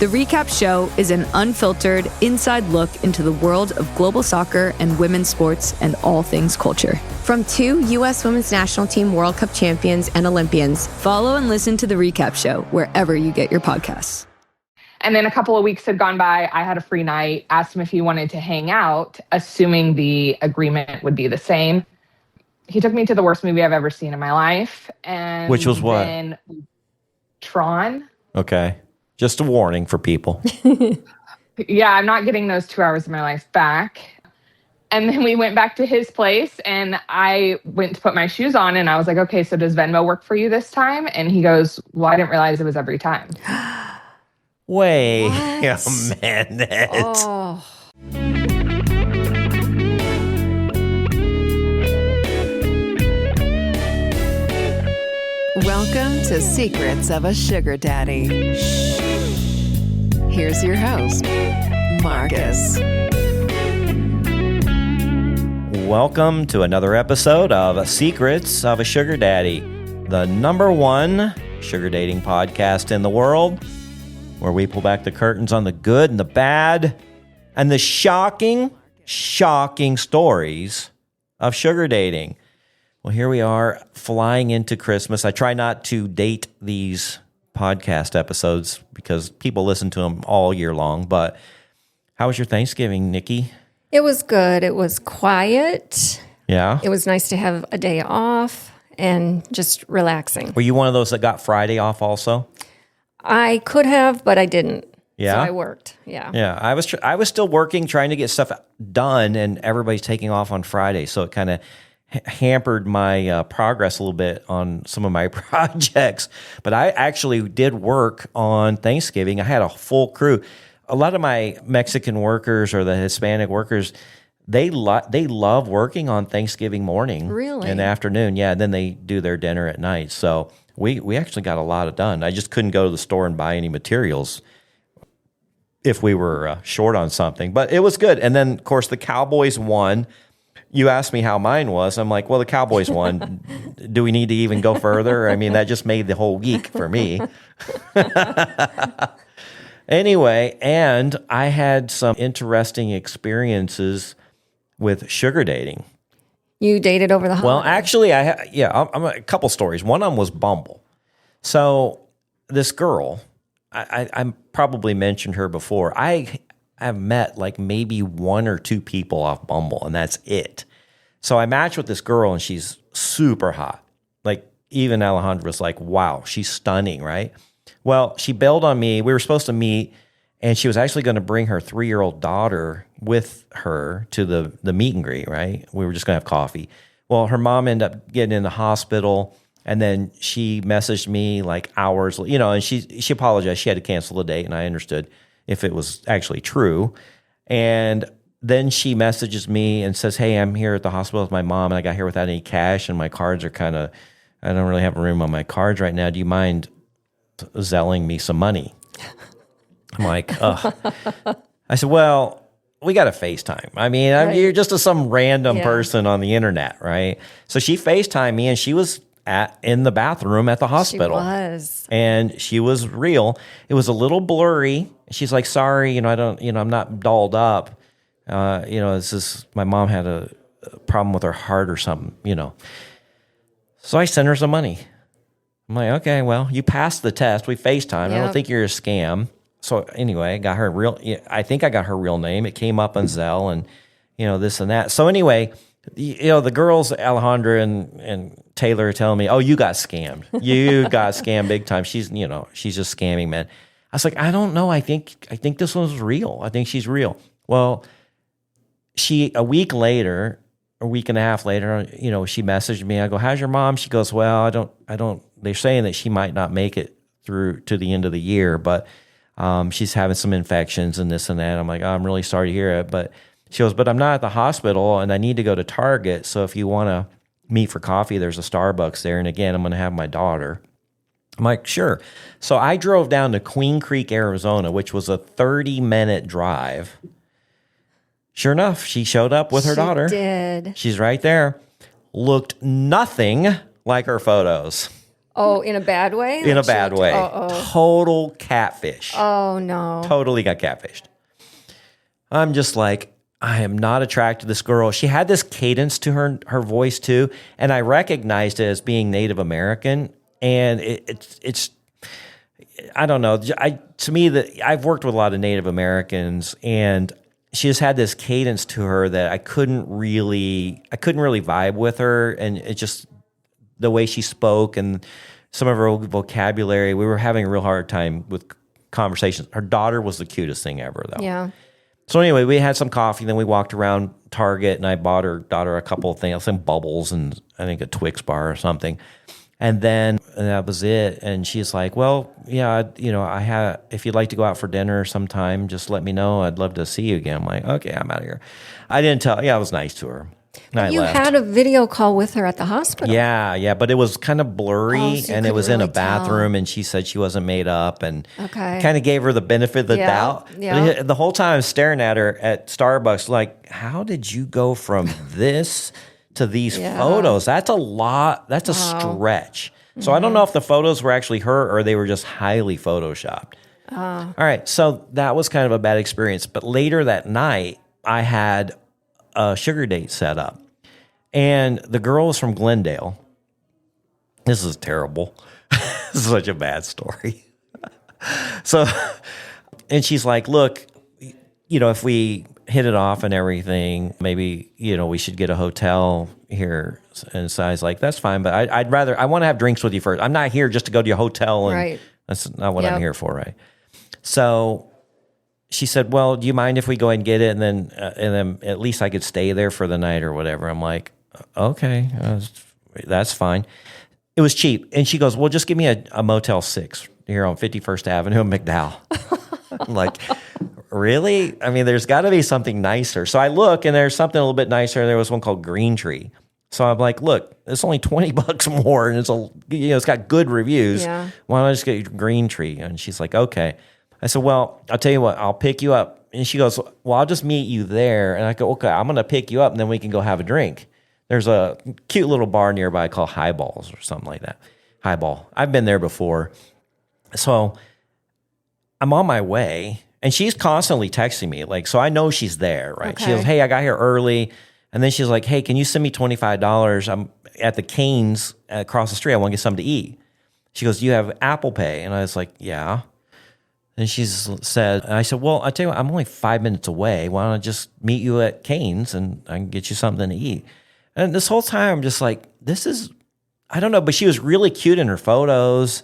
The Recap Show is an unfiltered, inside look into the world of global soccer and women's sports and all things culture. From 2 U.S. Women's National Team World Cup champions and Olympians. Follow and listen to The Recap Show wherever you get your podcasts. And then a couple of weeks had gone by. I had a free night, asked him if he wanted to hang out, assuming the agreement would be the same. He took me to the worst movie I've ever seen in my life. And which was what? Tron. Okay. Just a warning for people. Yeah, I'm not getting those 2 hours of my life back. And then we went back to his place and I went to put my shoes on and I was like, okay, so does Venmo work for you this time? And he goes, well, I didn't realize it was every time. Wait a minute. Oh. Welcome to Secrets of a Sugar Daddy. Here's your host, Marcus. Welcome to another episode of Secrets of a Sugar Daddy, the #1 sugar dating podcast in the world, where we pull back the curtains on the good and the bad and the shocking stories of sugar dating. Well, here we are flying into Christmas. I try not to date these podcast episodes because people listen to them all year long. But how was your Thanksgiving, Nikki? It was good. It was quiet. Yeah? It was nice to have a day off and just relaxing. Were you one of those that got Friday off also? I could have, but I didn't. Yeah? So I worked. Yeah. Yeah, I was still working, trying to get stuff done, and everybody's taking off on Friday. So it kind of hampered my progress a little bit on some of my projects. But I actually did work on Thanksgiving. I had a full crew. A lot of my Mexican workers or the Hispanic workers, they love working on Thanksgiving morning. Really? In the afternoon. Yeah, and then they do their dinner at night. So we actually got a lot done. I just couldn't go to the store and buy any materials if we were short on something. But it was good. And then, of course, the Cowboys won. You asked me how mine was. I'm like, well, the Cowboys won. Do we need to even go further? I mean, that just made the whole week for me. Anyway, and I had some interesting experiences with sugar dating. You dated over the holiday? Well, actually, I'm a couple stories. One of them was Bumble. So this girl, I probably mentioned her before. I've met like maybe 1 or 2 people off Bumble, and that's it. So I matched with this girl, and she's super hot. Like, even Alejandra was like, wow, she's stunning, right? Well, she bailed on me. We were supposed to meet, and she was actually going to bring her 3-year-old daughter with her to the meet and greet, right? We were just going to have coffee. Well, her mom ended up getting in the hospital, and then she messaged me like hours, and she apologized. She had to cancel the date, and I understood if it was actually true. And then she messages me and says, hey, I'm here at the hospital with my mom, and I got here without any cash, and my cards are I don't really have room on my cards right now. Do you mind Zelling me some money? I'm like, ugh. I said, well, we got to FaceTime. I mean, right. You're just some random person on the internet, right? So she FaceTimed me, and she was in the bathroom at the hospital. She was. And she was real. It was a little blurry. She's like, sorry, I'm not dolled up. This is, my mom had a problem with her heart or something, So I sent her some money. I'm like, okay, well, you passed the test. We FaceTime. Yep. I don't think you're a scam. So anyway, I think I got her real name. It came up on Zelle and, this and that. So anyway, the girls, Alejandra and Taylor, are telling me, oh, you got scammed. You got scammed big time. She's just scamming, man. I was like, I don't know. I think this one's real. I think she's real. Well, a week and a half later, she messaged me. I go, how's your mom? She goes, well, I don't, they're saying that she might not make it through to the end of the year, but she's having some infections and this and that. I'm like, oh, I'm really sorry to hear it. But she goes, but I'm not at the hospital and I need to go to Target. So if you want to meet for coffee, there's a Starbucks there. And again, I'm going to have my daughter. I'm like, sure. So I drove down to Queen Creek, Arizona, which was a 30-minute drive. Sure enough, she showed up with her daughter. She did. She's right there. Looked nothing like her photos. Oh, in a bad way? In a bad way. Total catfish. Oh, no. Totally got catfished. I'm just like, I am not attracted to this girl. She had this cadence to her voice too, and I recognized it as being Native American. And it's I don't know. To me, I've worked with a lot of Native Americans, and she just had this cadence to her that I couldn't really vibe with her, and it just the way she spoke and some of her vocabulary. We were having a real hard time with conversations. Her daughter was the cutest thing ever, though. Yeah. So anyway, we had some coffee, then we walked around Target, and I bought her daughter a couple of things, some bubbles and I think a Twix bar or something. And that was it. And she's like, well, yeah, if you'd like to go out for dinner sometime, just let me know. I'd love to see you again. I'm like, okay, I'm out of here. I didn't tell. Yeah, I was nice to her. And I left. Had a video call with her at the hospital. Yeah, but it was kind of blurry, so and it was in a really bathroom, and she said she wasn't made up, and Okay. kind of gave her the benefit of the doubt. Yeah. But the whole time I was staring at her at Starbucks, like, how did you go from this to these photos? That's a lot. That's a stretch. So I don't know if the photos were actually her or they were just highly photoshopped. All right, so that was kind of a bad experience. But later that night, I had a sugar date set up. And the girl was from Glendale. This is terrible. This is such a bad story. And she's like, look, if we hit it off and everything, maybe, we should get a hotel here. And so I was like, that's fine, but I want to have drinks with you first. I'm not here just to go to your hotel. And Right. That's not what I'm here for, right? So she said, well, do you mind if we go and get it? And then at least I could stay there for the night or whatever. I'm like, okay, that's fine. It was cheap. And she goes, well, just give me a Motel 6 here on 51st Avenue in McDowell. I'm like, really? I mean, there's got to be something nicer. So I look, and there's something a little bit nicer. There was one called Green Tree. So I'm like, look, it's only $20 more, and it's got good reviews. Yeah. Why don't I just get Green Tree? And she's like, okay. I said, well, I'll tell you what, I'll pick you up. And she goes, well, I'll just meet you there. And I go, okay, I'm going to pick you up, and then we can go have a drink. There's a cute little bar nearby called Highballs or something like that. Highball. I've been there before. So I'm on my way, and she's constantly texting me. So I know she's there, right? Okay. She goes, hey, I got here early. And then she's like, hey, can you send me $25? I'm at the Cane's across the street. I want to get something to eat. She goes, do you have Apple Pay? And I was like, yeah. And I said, well, I tell you what, I'm only 5 minutes away. Why don't I just meet you at Cane's and I can get you something to eat? And this whole time, I'm just like, I don't know, but she was really cute in her photos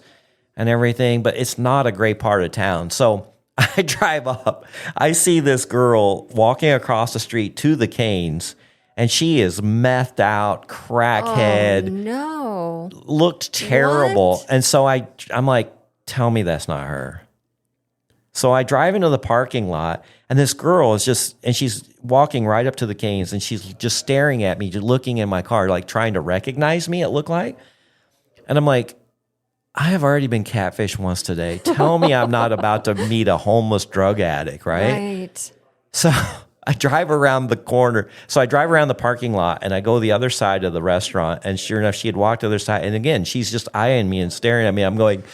and everything, but it's not a great part of town. So I drive up. I see this girl walking across the street to the Cane's, and she is methed out, crackhead. Oh, no. Looked terrible. What? And so I'm like, tell me that's not her. So I drive into the parking lot, and this girl she's walking right up to the Cane's, and she's just staring at me, just looking in my car, like trying to recognize me, it looked like. And I'm like, I have already been catfished once today. Tell me I'm not about to meet a homeless drug addict, right? Right. So I drive around the corner. So I drive around the parking lot, and I go the other side of the restaurant, and sure enough, she had walked to the other side. And again, she's just eyeing me and staring at me. I'm going,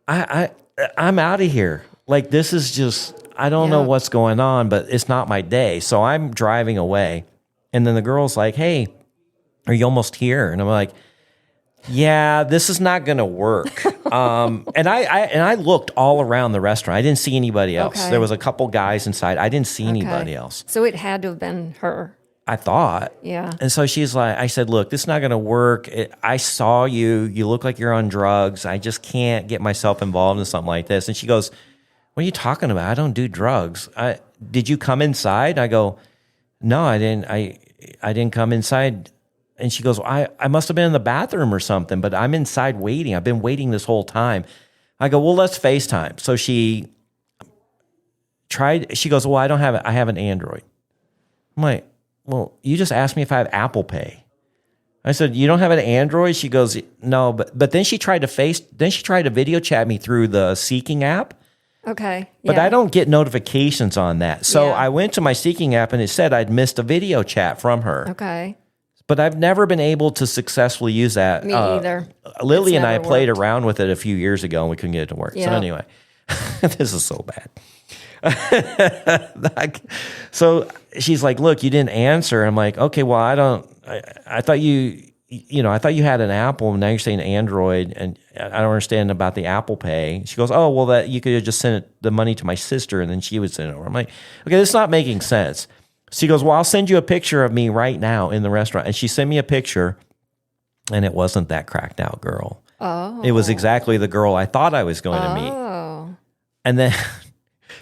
I'm out of here. This is just, I don't know what's going on, but it's not my day. So I'm driving away. And then the girl's like, hey, are you almost here? And I'm like, yeah, this is not going to work. And I looked all around the restaurant. I didn't see anybody else. Okay. There was a couple guys inside. I didn't see anybody else. So it had to have been her. I thought. Yeah. And so she's like, I said, look, this is not going to work. I saw you. You look like you're on drugs. I just can't get myself involved in something like this. And she goes, what are you talking about? I don't do drugs. Did you come inside? I go, no, I didn't. I didn't come inside. And she goes, I must have been in the bathroom or something, but I'm inside waiting. I've been waiting this whole time. I go, well, let's FaceTime. So she goes, well, I have an Android. I'm like, well, you just asked me if I have Apple Pay. I said, you don't have an Android? She goes, no, but then she tried to video chat me through the Seeking app. Okay. But I don't get notifications on that. So Yeah. I went to my Seeking app, and it said I'd missed a video chat from her. Okay. But I've never been able to successfully use that. Me either. Lily It's and I never played worked. around with it a few years ago and we couldn't get it to work. So Yep. anyway, this is so bad. So she's like, look, you didn't answer. I'm like, okay, well, I thought I thought you had an Apple and now you're saying Android and I don't understand about the Apple Pay. She goes, oh, well, that you could have just sent the money to my sister and then she would send it over. I'm like, okay, this is not making sense. She goes, well, I'll send you a picture of me right now in the restaurant. And she sent me a picture and it wasn't that cracked out girl. Oh. It was exactly the girl I thought I was going to meet. Oh. And then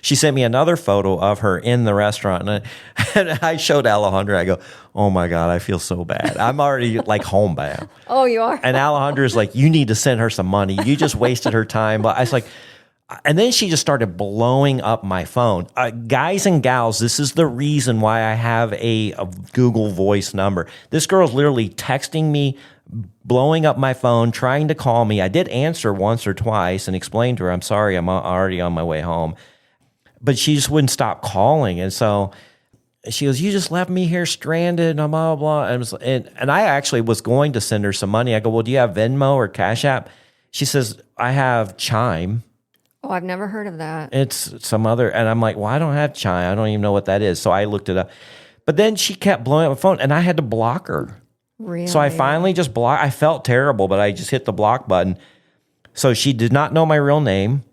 she sent me another photo of her in the restaurant. And I showed Alejandra. I go, oh my God, I feel so bad. I'm already like homebound. Oh, you are? And Alejandra's like, you need to send her some money. You just wasted her time. But I was like, and then she just started blowing up my phone. Guys and gals, this is the reason why I have a Google Voice number. This girl's literally texting me, blowing up my phone, trying to call me. I did answer once or twice and explained to her, I'm sorry, I'm already on my way home. But she just wouldn't stop calling. And so she goes, you just left me here stranded and blah, blah, blah. And I actually was going to send her some money. I go, well, do you have Venmo or Cash App? She says, I have Chime. Oh, I've never heard of that. It's some other, and I'm like, well, I don't have Chime. I don't even know what that is. So I looked it up. But then she kept blowing up my phone, and I had to block her. Really? So I finally just blocked. I felt terrible, but I just hit the block button. So she did not know my real name.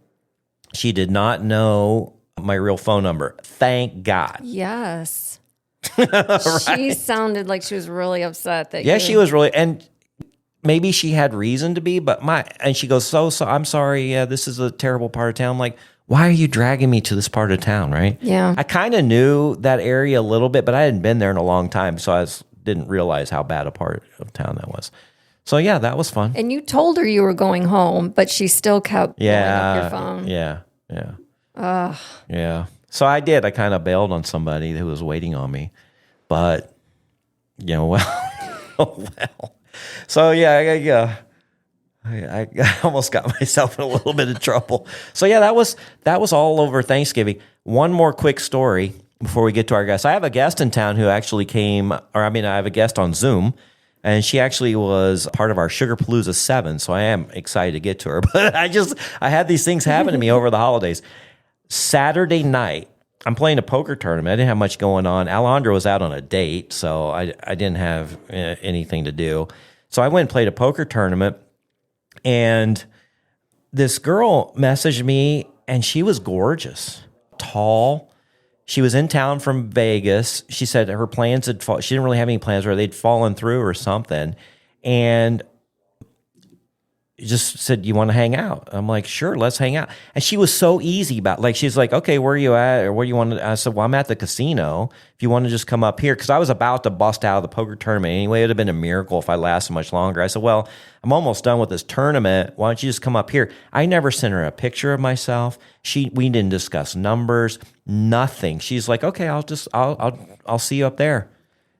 She did not know my real phone number. Thank God. Yes. Right? She sounded like she was really upset that Yeah, she was really, and maybe she had reason to be, but and she goes, so I'm sorry. Yeah, this is a terrible part of town. I'm like, why are you dragging me to this part of town? Right. Yeah. I kind of knew that area a little bit, but I hadn't been there in a long time. So I didn't realize how bad a part of town that was. So yeah, that was fun. And you told her you were going home, but she still kept blowing up your phone. Yeah. Yeah. So I did. I kind of bailed on somebody who was waiting on me, but well. So yeah, I almost got myself in a little bit of trouble. So yeah, that was all over Thanksgiving. One more quick story before we get to our guest. I have a guest in town who actually came, I have a guest on Zoom, and she actually was part of our Sugarpalooza 7. So I am excited to get to her. But I had these things happen to me over the holidays. Saturday night, I'm playing a poker tournament. I didn't have much going on. Alejandra was out on a date, so I didn't have anything to do. So I went and played a poker tournament, and this girl messaged me, and she was gorgeous, tall. She was in town from Vegas. She said her plans she didn't really have any plans, or they'd fallen through or something, and just said, you want to hang out? I'm like, sure, let's hang out. And she was so easy about, like, she's like, okay, where are you at? Or where do you want to? I said, well, I'm at the casino. If you want to just come up here. Because I was about to bust out of the poker tournament anyway. It would have been a miracle if I lasted much longer. I said, well, I'm almost done with this tournament. Why don't you just come up here? I never sent her a picture of myself. We didn't discuss numbers, nothing. She's like, okay, I'll see you up there.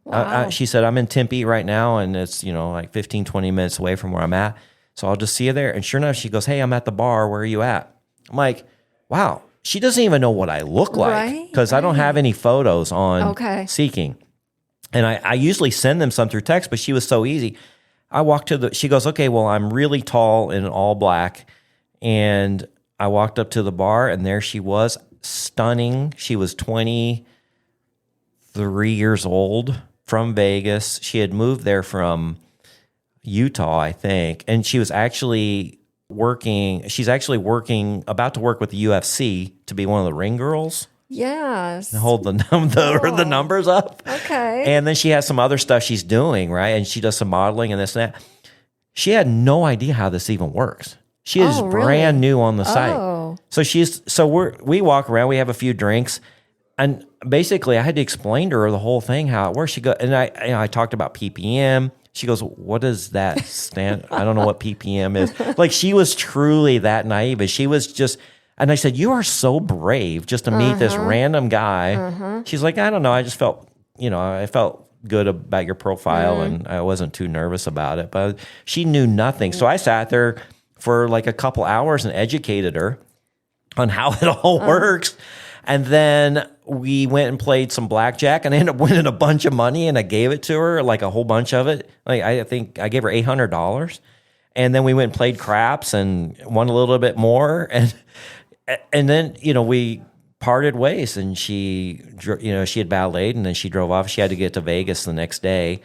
Wow. She said, I'm in Tempe right now, and it's, like 15, 20 minutes away from where I'm at. So I'll just see you there. And sure enough, she goes, hey, I'm at the bar. Where are you at? I'm like, wow, she doesn't even know what I look like because I don't have any photos on Seeking. And I usually send them some through text, but she was so easy. I walked she goes, okay, well, I'm really tall in all black. And I walked up to the bar, and there she was, stunning. She was 23 years old, from Vegas. She had moved there from Utah, I think, and she was actually working. She's actually about to work with the UFC to be one of the ring girls. Yes. And hold the numbers up. Okay. And then she has some other stuff she's doing, right? And she does some modeling and this and that. She had no idea how this even works. She is brand new on the site. Oh. So we walk around, we have a few drinks, and basically I had to explain to her the whole thing, how it works. She goes, and I talked about PPM. She goes, what does that stand? I don't know what PPM is. Like, she was truly that naive. She was just, and I said, you are so brave just to meet this random guy. She's like, I don't know. I just felt, I felt good about your profile and I wasn't too nervous about it, but she knew nothing. So I sat there for like a couple hours and educated her on how it all works. And then we went and played some blackjack, and I ended up winning a bunch of money, and I gave it to her, like a whole bunch of it. Like I think I gave her $800, and then we went and played craps and won a little bit more, and then we parted ways, and she had balleted, and then she drove off. She had to get to Vegas the next day,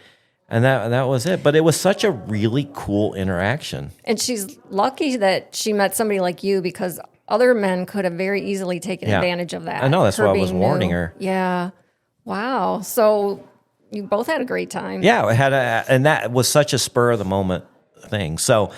and that was it. But it was such a really cool interaction. And she's lucky that she met somebody like you, because other men could have very easily taken advantage of that. I know, that's why I was being warning new. her. Yeah. Wow. So you both had a great time. Yeah, and that was such a spur of the moment thing. So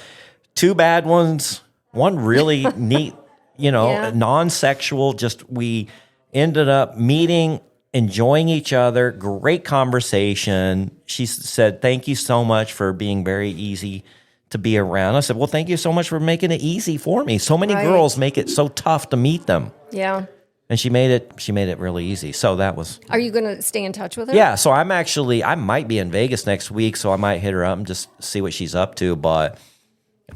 2 bad ones, one really neat, non-sexual. Just we ended up meeting, enjoying each other, great conversation. She said, "Thank you so much for being very easy to be around." I said, "Well, thank you so much for making it easy for me. So many girls make it so tough to meet them." Yeah. And she made it really easy. So that was. Are you going to stay in touch with her? Yeah. So I might be in Vegas next week, so I might hit her up and just see what she's up to. But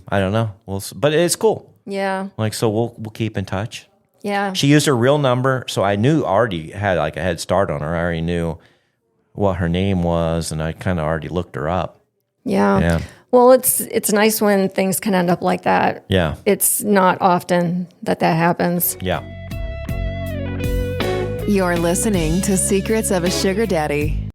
I don't know. But it's cool. Yeah. So we'll keep in touch. Yeah. She used her real number, so I knew already had like a head start on her. I already knew what her name was, and I kind of already looked her up. Yeah. Yeah. Well, it's nice when things can end up like that. Yeah. It's not often that happens. Yeah. You're listening to Secrets of a Sugar Daddy.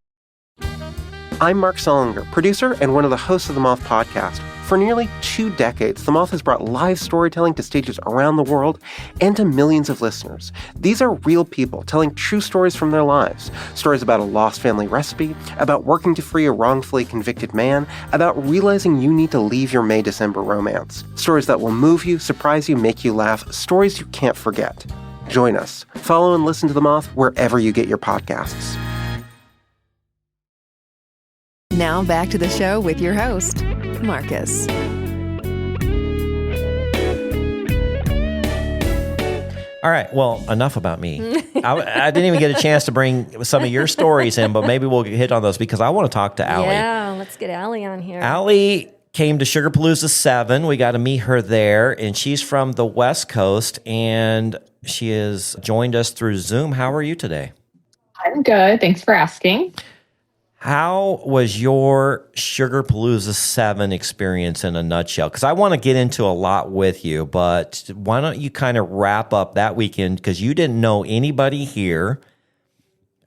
I'm Mark Sullinger, producer and one of the hosts of the Moth podcast. For nearly 2 decades, The Moth has brought live storytelling to stages around the world and to millions of listeners. These are real people telling true stories from their lives. Stories about a lost family recipe, about working to free a wrongfully convicted man, about realizing you need to leave your May-December romance. Stories that will move you, surprise you, make you laugh. Stories you can't forget. Join us. Follow and listen to The Moth wherever you get your podcasts. Now back to the show with your host, Marcus. All right. Well, enough about me. I didn't even get a chance to bring some of your stories in, but maybe we'll hit on those because I want to talk to Allie. Yeah, let's get Allie on here. Allie came to Sugarpalooza 7. We got to meet her there, and she's from the West Coast, and she has joined us through Zoom. How are you today? I'm good. Thanks for asking. How was your Sugarpalooza 7 experience in a nutshell? Because I want to get into a lot with you, but why don't you kind of wrap up that weekend? Because you didn't know anybody here,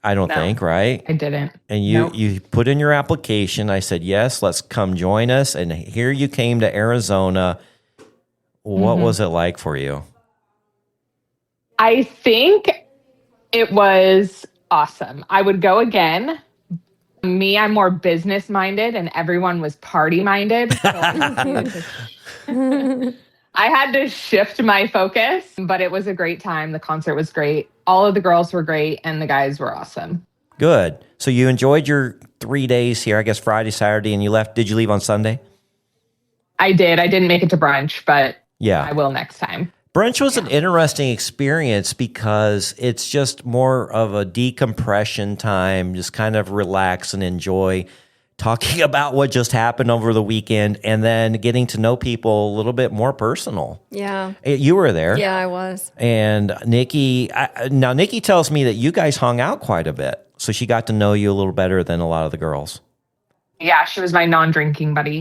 I don't think, right? I didn't. And you put in your application. I said, yes, let's come join us. And here you came to Arizona. What was it like for you? I think it was awesome. I would go again. Me, I'm more business minded, and everyone was party minded. So I had to shift my focus, but it was a great time. The concert was great. All of the girls were great, and the guys were awesome. Good. So you enjoyed your 3 days here, I guess Friday, Saturday, and you left. Did you leave on Sunday? I did. I didn't make it to brunch, but yeah, I will next time. Brunch was an interesting experience because it's just more of a decompression time, just kind of relax and enjoy talking about what just happened over the weekend and then getting to know people a little bit more personal. Yeah. You were there. Yeah, I was. And Nikki tells me that you guys hung out quite a bit. So she got to know you a little better than a lot of the girls. Yeah, she was my non-drinking buddy.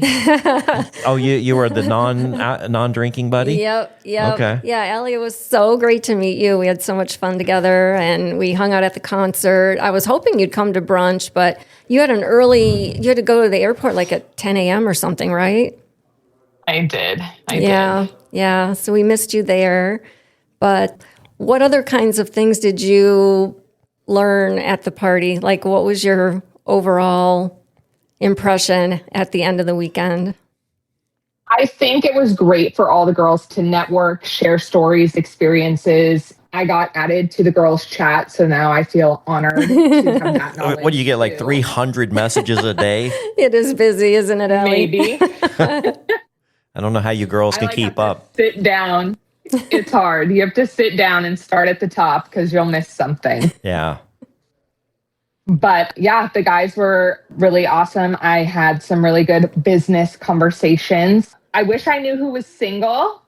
Oh, you were the non-drinking buddy? Yep. Okay. Yeah, Allie, it was so great to meet you. We had so much fun together, and we hung out at the concert. I was hoping you'd come to brunch, but you had you had to go to the airport like at 10 a.m. or something, right? I did. I did. Yeah. So we missed you there. But what other kinds of things did you learn at the party? Like, what was your overall impression at the end of the weekend? I think it was great for all the girls to network, share stories, experiences. I got added to the girls' chat, so now I feel honored to have that knowledge. What do you get, like 300 messages a day? It is busy, isn't it, Allie? Maybe. I don't know how you girls can keep up. Sit down. It's hard. You have to sit down and start at the top because you'll miss something. Yeah. But yeah, the guys were really awesome. I had some really good business conversations. I wish I knew who was single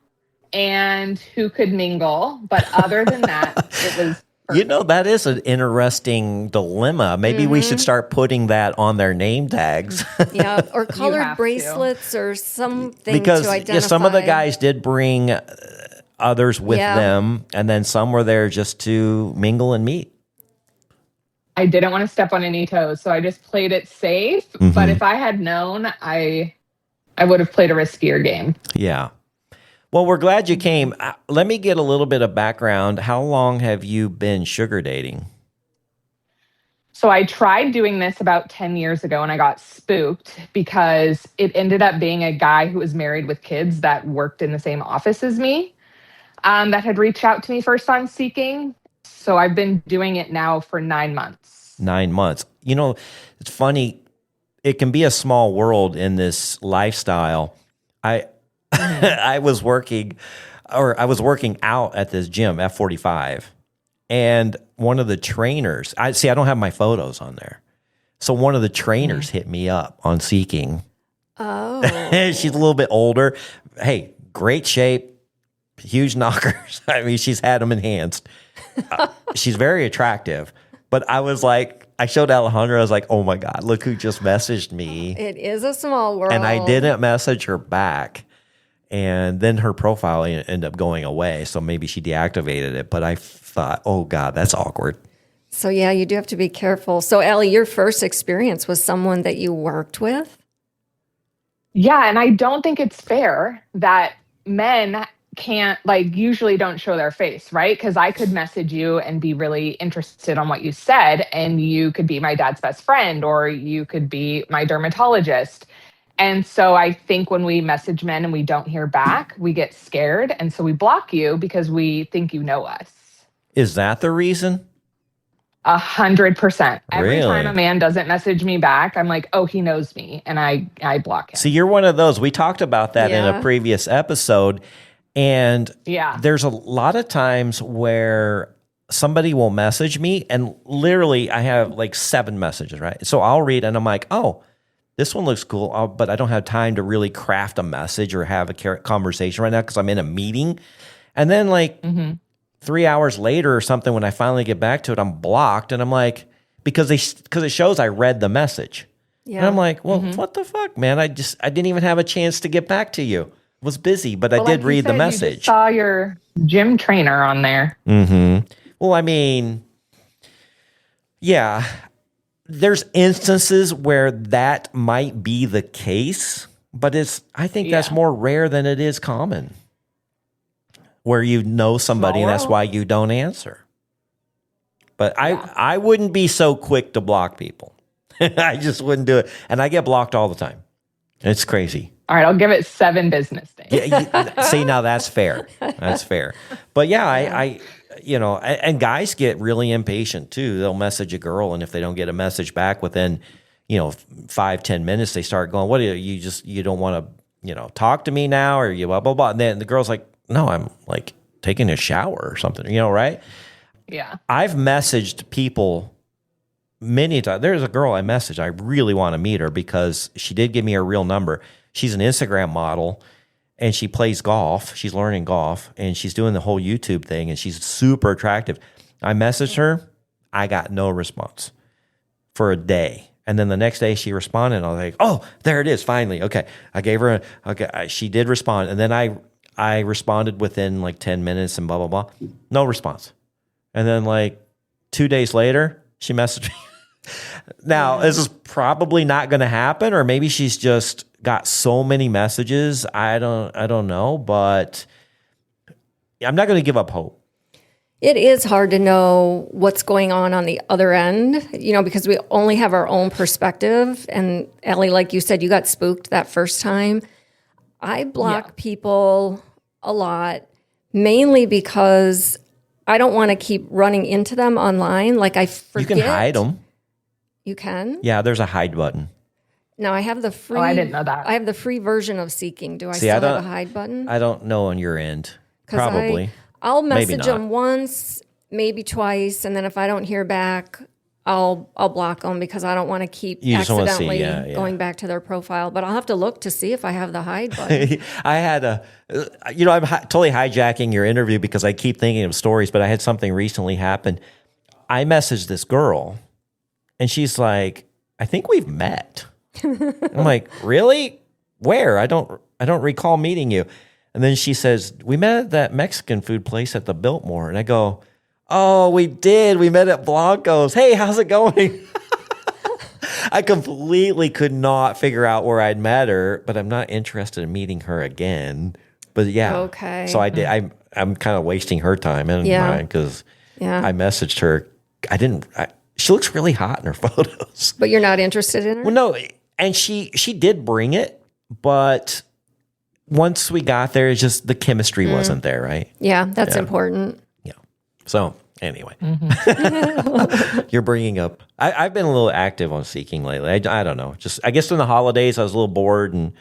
and who could mingle. But other than that, it was You know, that is an interesting dilemma. Maybe we should start putting that on their name tags. Yeah, or colored have bracelets or something Because to identify. some of the guys did bring others with Yeah. them, and then some were there just to mingle and meet. I didn't want to step on any toes, so I just played it safe. But if I had known, I would have played a riskier game. Yeah. Well, we're glad you came. Let me get a little bit of background. How long have you been sugar dating? So I tried doing this about 10 years ago and I got spooked because it ended up being a guy who was married with kids that worked in the same office as me, that had reached out to me first on Seeking. So I've been doing it now for 9 months. 9 months. You know, it's funny. It can be a small world in this lifestyle. I was working out at this gym, F45, and one of the trainers, I don't have my photos on there. So one of the trainers hit me up on Seeking. Oh. She's a little bit older. Hey, great shape, huge knockers. I mean, she's had them enhanced. She's very attractive. But I was like, I showed Alejandra, I was like, oh my God, look who just messaged me. It is a small world. And I didn't message her back. And then her profile ended up going away. So maybe she deactivated it. But I thought, oh God, that's awkward. So yeah, you do have to be careful. So Allie, your first experience was someone that you worked with? Yeah, and I don't think it's fair that men can't, usually don't show their face, right? Because I could message you and be really interested on what you said, and you could be my dad's best friend, or you could be my dermatologist. And so I think when we message men and we don't hear back, we get scared. And so we block you because we think you know us. Is that the reason? 100%. Every Really? time a man doesn't message me back, I'm like, oh, he knows me. And I block him. See, you're one of those. We talked about that in Yeah. a previous episode. And Yeah. there's a lot of times where somebody will message me, and literally I have like 7 messages, right? So I'll read and I'm like, oh, this one looks cool, but I don't have time to really craft a message or have a conversation right now because I'm in a meeting. And then 3 hours later or something, when I finally get back to it, I'm blocked. And I'm like, because it shows I read the message. Yeah. And I'm like, well, what the fuck, man? I didn't even have a chance to get back to you. I was busy, but I did read the You message. just saw your gym trainer on there. Well, I mean, yeah, there's instances where that might be the case, but I think that's more rare than it is common, where you know somebody and that's why you don't answer. But I wouldn't be so quick to block people. I just wouldn't do it. And I get blocked all the time. It's crazy. All right, I'll give it 7 business days. Yeah, see, now that's fair. That's fair. But yeah, I and guys get really impatient too. They'll message a girl, and if they don't get a message back within, 5-10 minutes, they start going, "What do you don't want to, talk to me now?" Or you blah blah blah. And then the girl's like, "No, I'm like taking a shower or something," right? Yeah. I've messaged people many times. There's a girl I messaged. I really want to meet her because she did give me her real number. She's an Instagram model, and she plays golf. She's learning golf, and she's doing the whole YouTube thing, and she's super attractive. I messaged her. I got no response for a day. And then the next day she responded, and I was like, oh, there it is, finally. Okay. I gave her she did respond. And then I responded within like 10 minutes and blah, blah, blah. No response. And then like 2 days later, she messaged me. Now, this is probably not going to happen, or maybe she's just got so many messages. I don't know, but I'm not going to give up hope. It is hard to know what's going on the other end, because we only have our own perspective. And Ellie, like you said, you got spooked that first time. I block people a lot, mainly because I don't want to keep running into them online. Like I forget. You can hide them. You can? Yeah, there's a hide button. No, I have the free. Oh, I didn't know that. I have the free version of Seeking. Do I still have a hide button? I don't know on your end. Probably. I'll Maybe message not. them once, maybe twice, and then if I don't hear back, I'll block them because I don't want to keep You just wanna accidentally see, going back to their profile. But I'll have to look to see if I have the hide button. I had I'm totally hijacking your interview because I keep thinking of stories, but I had something recently happen. I messaged this girl and she's like, I think we've met. I'm like, really? Where? I don't recall meeting you. And then she says, we met at that Mexican food place at the Biltmore. And I go, oh, we did. We met at Blanco's. Hey, how's it going? I completely could not figure out where I'd met her, but I'm not interested in meeting her again. But yeah. Okay. So I did. I'm kind of wasting her time and mine because I messaged her. She looks really hot in her photos. But you're not interested in her? Well, no. And she did bring it, but once we got there, it's just the chemistry wasn't there, right? Yeah, that's important. Yeah. So anyway, you're bringing up. I've been a little active on Seeking lately. I don't know. Just I guess in the holidays, I was a little bored. And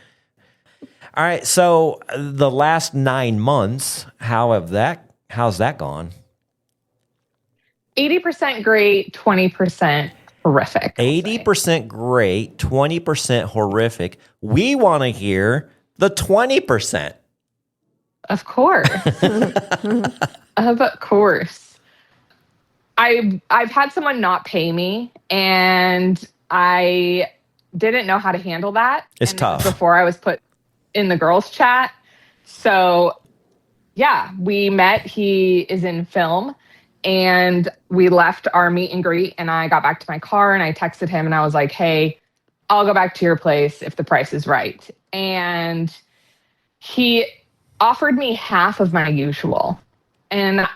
all right, so the last 9 months, how's that gone? 80% great, 20% horrific. 80% great, 20% horrific. We want to hear the 20%. Of course. Of course. I've had someone not pay me, and I didn't know how to handle that. It's tough. Before I was put in the girls' chat. So, yeah, we met. He is in film, and we left our meet and greet, and I got back to my car, and I texted him, and I was like, hey, I'll go back to your place if the price is right. And he offered me half of my usual. And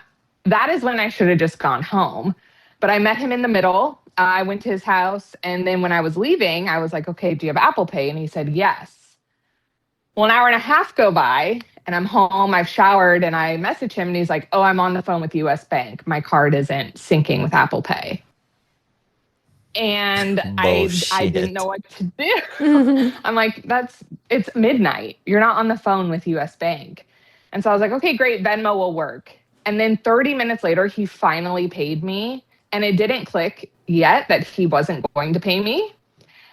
that is when I should have just gone home. But I met him in the middle. I went to his house. And then when I was leaving, I was like, okay, do you have Apple Pay? And he said, yes. Well, an hour and a half go by and I'm home. I've showered and I message him and he's like, oh, I'm on the phone with US Bank. My card isn't syncing with Apple Pay. And I didn't know what to do. I'm like, it's midnight. You're not on the phone with US Bank. And so I was like, okay, great. Venmo will work. And then 30 minutes later, he finally paid me. And it didn't click yet that he wasn't going to pay me.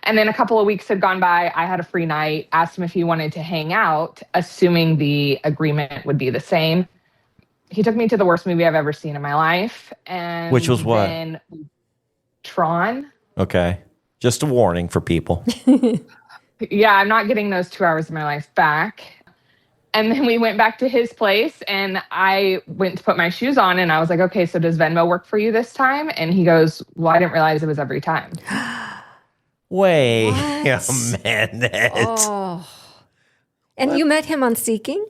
And then a couple of weeks had gone by. I had a free night, asked him if he wanted to hang out, assuming the agreement would be the same. He took me to the worst movie I've ever seen in my life. And which was what? Tron. Okay. Just a warning for people. Yeah, I'm not getting those 2 hours of my life back. And then we went back to his place and I went to put my shoes on and I was like, okay, so does Venmo work for you this time? And he goes, well, I didn't realize it was every time. Wait a minute. Oh. And you met him on Seeking?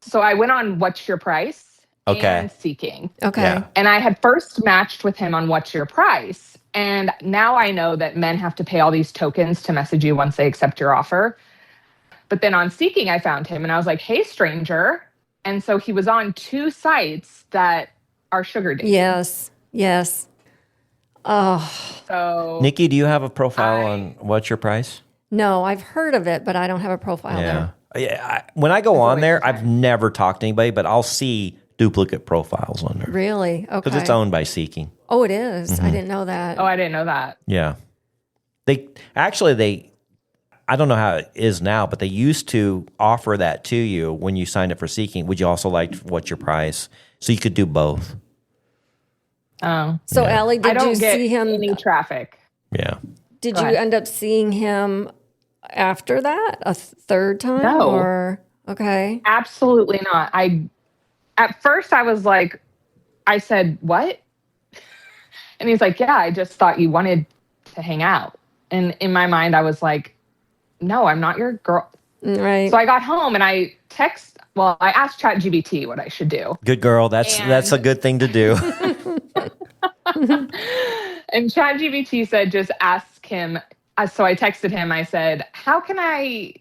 So I went on What's Your Price and Seeking. Okay. Yeah. And I had first matched with him on What's Your Price. And now I know that men have to pay all these tokens to message you once they accept your offer. But then on Seeking, I found him and I was like, hey, stranger. And so he was on 2 sites that are sugar dating. Yes. Yes. Oh. So Nikki, do you have a profile on What's Your Price? No, I've heard of it, but I don't have a profile there. Yeah. When I go on there, I've never talked to anybody, but I'll see duplicate profiles on there. Really? Okay. Because it's owned by Seeking. Oh, it is? I didn't know that. Oh, I didn't know that. Yeah. They I don't know how it is now, but they used to offer that to you when you signed up for Seeking. Would you also like What's Your Price? So you could do both. Oh. So, Allie, I did don't you get see him? any traffic. Yeah. Did Go you ahead. end up seeing him after that a third time? No. Or okay. Absolutely not. At first I was like, I said, what? And he's like, yeah, I just thought you wanted to hang out. And in my mind, I was like, no, I'm not your girl. Right. So I got home and I asked ChatGPT what I should do. Good girl. That's a good thing to do. And ChatGPT said, just ask him. So I texted him. I said, how can I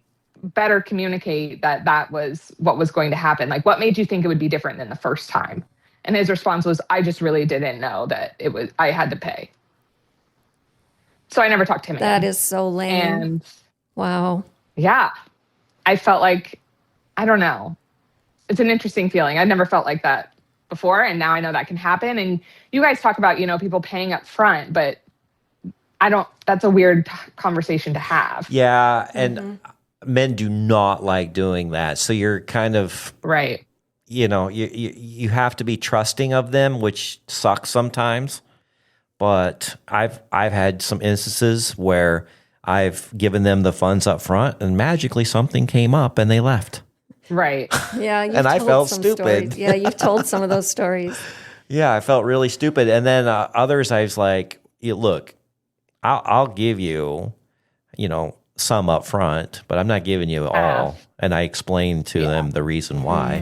better communicate that was what was going to happen? Like, what made you think it would be different than the first time? And his response was, I just really didn't know that I had to pay. So I never talked to him again. That is so lame. And wow. yeah, I felt like, I don't know. It's an interesting feeling. I'd never felt like that before. And now I know that can happen. And you guys talk about, people paying up front, but that's a weird conversation to have. Yeah. And men do not like doing that. So you're kind of, right. you have to be trusting of them, which sucks sometimes. but I've had some instances where I've given them the funds up front and magically something came up and they left. Right. Yeah, you've And I told felt some stupid. stories. Yeah, you've told some of those stories. Yeah, I felt really stupid. And then others, I was like, look, I'll give you, some up front, but I'm not giving you all. And I explained to them the reason why.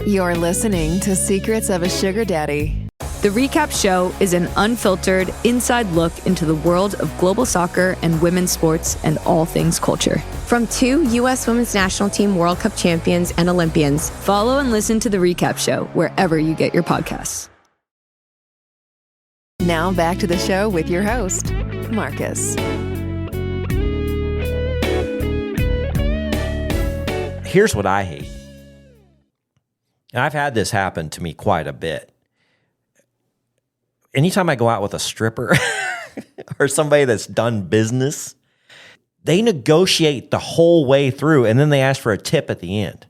You're listening to Secrets of a Sugar Daddy. The Recap Show is an unfiltered, inside look into the world of global soccer and women's sports and all things culture. From 2 U.S. Women's National Team World Cup champions and Olympians. Follow and listen to The Recap Show wherever you get your podcasts. Now back to the show with your host, Marcus. Here's what I hate. And I've had this happen to me quite a bit. Anytime I go out with a stripper or somebody that's done business, they negotiate the whole way through and then they ask for a tip at the end.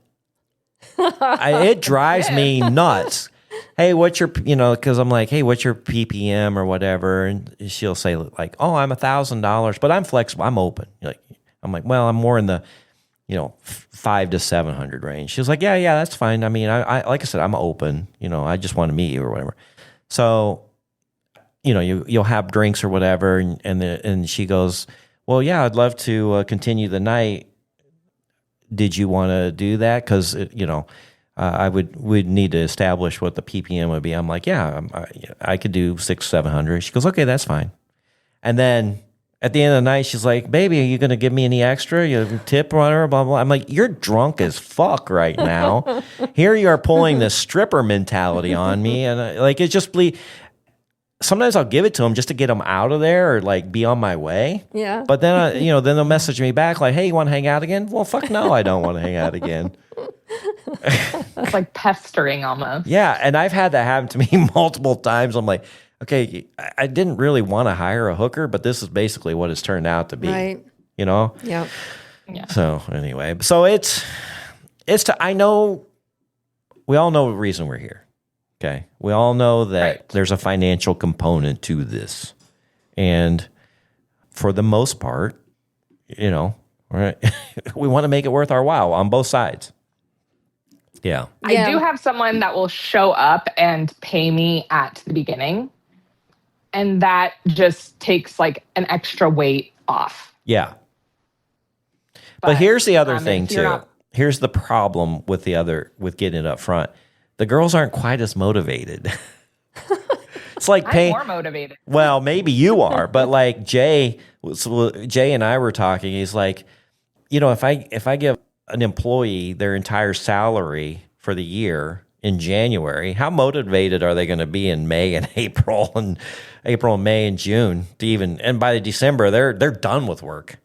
It drives me nuts. Hey, what's your, because I'm like, hey, what's your PPM or whatever? And she'll say like, oh, I'm $1,000, but I'm flexible. I'm open. I'm like, well, I'm more in the, 500 to 700 range. She was like, yeah, that's fine. I mean, I like I said, I'm open. I just want to meet you or whatever. So, you'll have drinks or whatever, and she goes, well, yeah, I'd love to continue the night. Did you want to do that? Because we'd need to establish what the PPM would be. I'm like, yeah, I could do 600-700. She goes, okay, that's fine. And then at the end of the night, she's like, baby, are you going to give me any extra? You tip or whatever, blah, blah. I'm like, you're drunk as fuck right now. Here you are pulling this stripper mentality on me. And it's just sometimes I'll give it to them just to get them out of there or like be on my way. Yeah. But then, then they'll message me back like, hey, you want to hang out again? Well, fuck no, I don't want to hang out again. It's like pestering almost. Yeah. And I've had that happen to me multiple times. I'm like, okay, I didn't really want to hire a hooker, but this is basically what it's turned out to be. Right. Yep. Yeah. So anyway, I know we all know the reason we're here. Okay. We all know that there's a financial component to this. And for the most part, right, we want to make it worth our while on both sides. Yeah. I do have someone that will show up and pay me at the beginning. And that just takes like an extra weight off. Yeah. But here's the other thing too. Here's the problem with getting it up front. The girls aren't quite as motivated. It's like I'm more motivated. Well, maybe you are, but like Jay and I were talking. He's like, if I give an employee their entire salary for the year in January, how motivated are they going to be in May and April and May and June and by December they're done with work.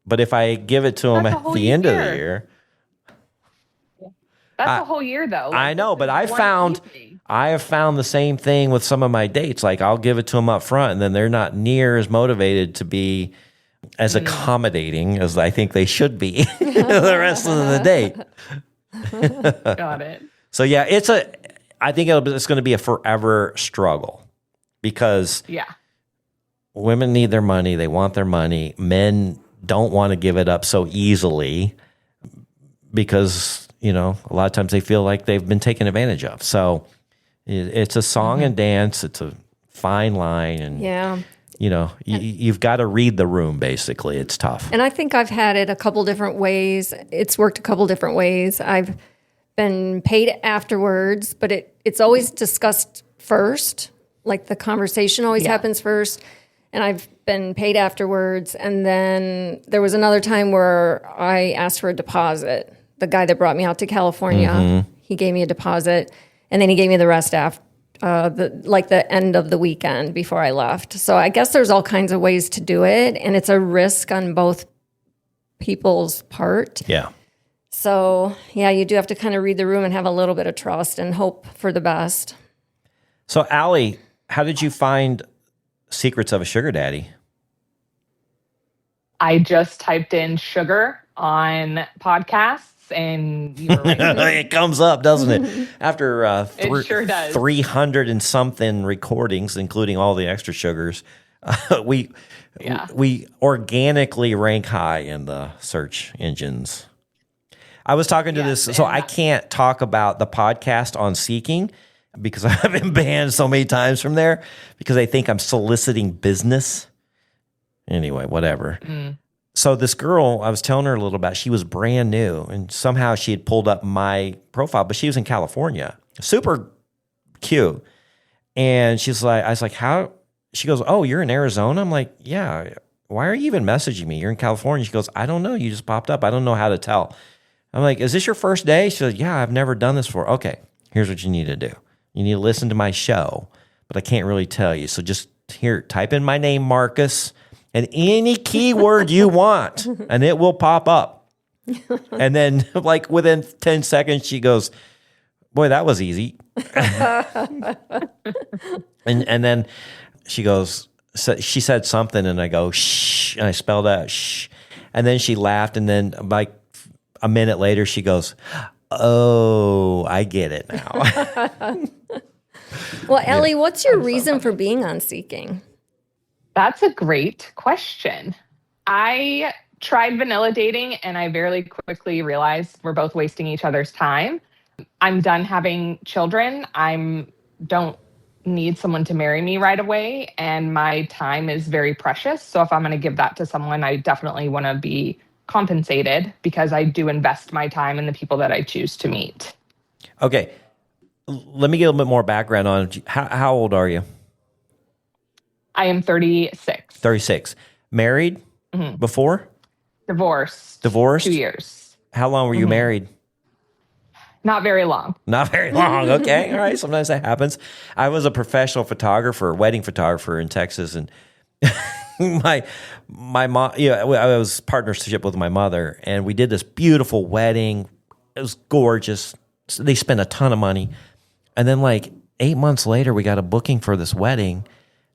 But if I give it to them at the end of the year. That's a whole year, though. I know, but I have found the same thing with some of my dates. Like, I'll give it to them up front, and then they're not near as motivated to be as accommodating as I think they should be the rest of the date. Got it. So, yeah, I think it's going to be a forever struggle because women need their money. They want their money. Men don't want to give it up so easily because a lot of times they feel like they've been taken advantage of. So it's a song and dance. It's a fine line. And, you've got to read the room, basically. It's tough. And I think I've had it a couple different ways. It's worked a couple different ways. I've been paid afterwards, but it's always discussed first. Like the conversation always happens first. And I've been paid afterwards. And then there was another time where I asked for a deposit. The guy that brought me out to California, he gave me a deposit, and then he gave me the rest after the end of the weekend before I left. So I guess there's all kinds of ways to do it, and it's a risk on both people's part. Yeah. So you do have to kind of read the room and have a little bit of trust and hope for the best. So Allie, how did you find Secrets of a Sugar Daddy? I just typed in sugar on podcasts and you were right. It comes up, doesn't it? After It sure does. 300 and something recordings, including all the extra sugars, we organically rank high in the search engines. I was talking to so I can't talk about the podcast on Seeking because I've been banned so many times from there because they think I'm soliciting business. Anyway, whatever. So this girl, I was telling her a little about, she was brand new and somehow she had pulled up my profile, but she was in California. Super cute. And she's like, I was like, how? She goes, oh, you're in Arizona? I'm like, yeah. Why are you even messaging me? You're in California. She goes, I don't know. You just popped up. I don't know how to tell. I'm like, is this your first day? She said, yeah, I've never done this before. Okay, here's what you need to do. You need to listen to my show, but I can't really tell you. So just here, type in my name, Marcus, and any keyword you want, and it will pop up. And then like within 10 seconds, she goes, boy, that was easy. and then she goes, she said something, and I go, shh, and I spelled out shh. And then she laughed, and then like a minute later, she goes, oh, I get it now. Well, Ellie, what's your reason for being on Seeking? That's a great question. I tried vanilla dating and I very quickly realized we're both wasting each other's time. I'm done having children. Don't need someone to marry me right away, and my time is very precious. So if I'm going to give that to someone, I definitely want to be compensated because I do invest my time in the people that I choose to meet. Okay. Let me get a little bit more background on it. How old are you? I am 36. 36. Married before? Divorced. 2 years. How long were you married? Not very long. Not very long. Okay. All right. Sometimes that happens. I was a professional photographer, wedding photographer in Texas, and my mom, I was partnership with my mother, and we did this beautiful wedding. It was gorgeous. So they spent a ton of money. And then like 8 months later, we got a booking for this wedding.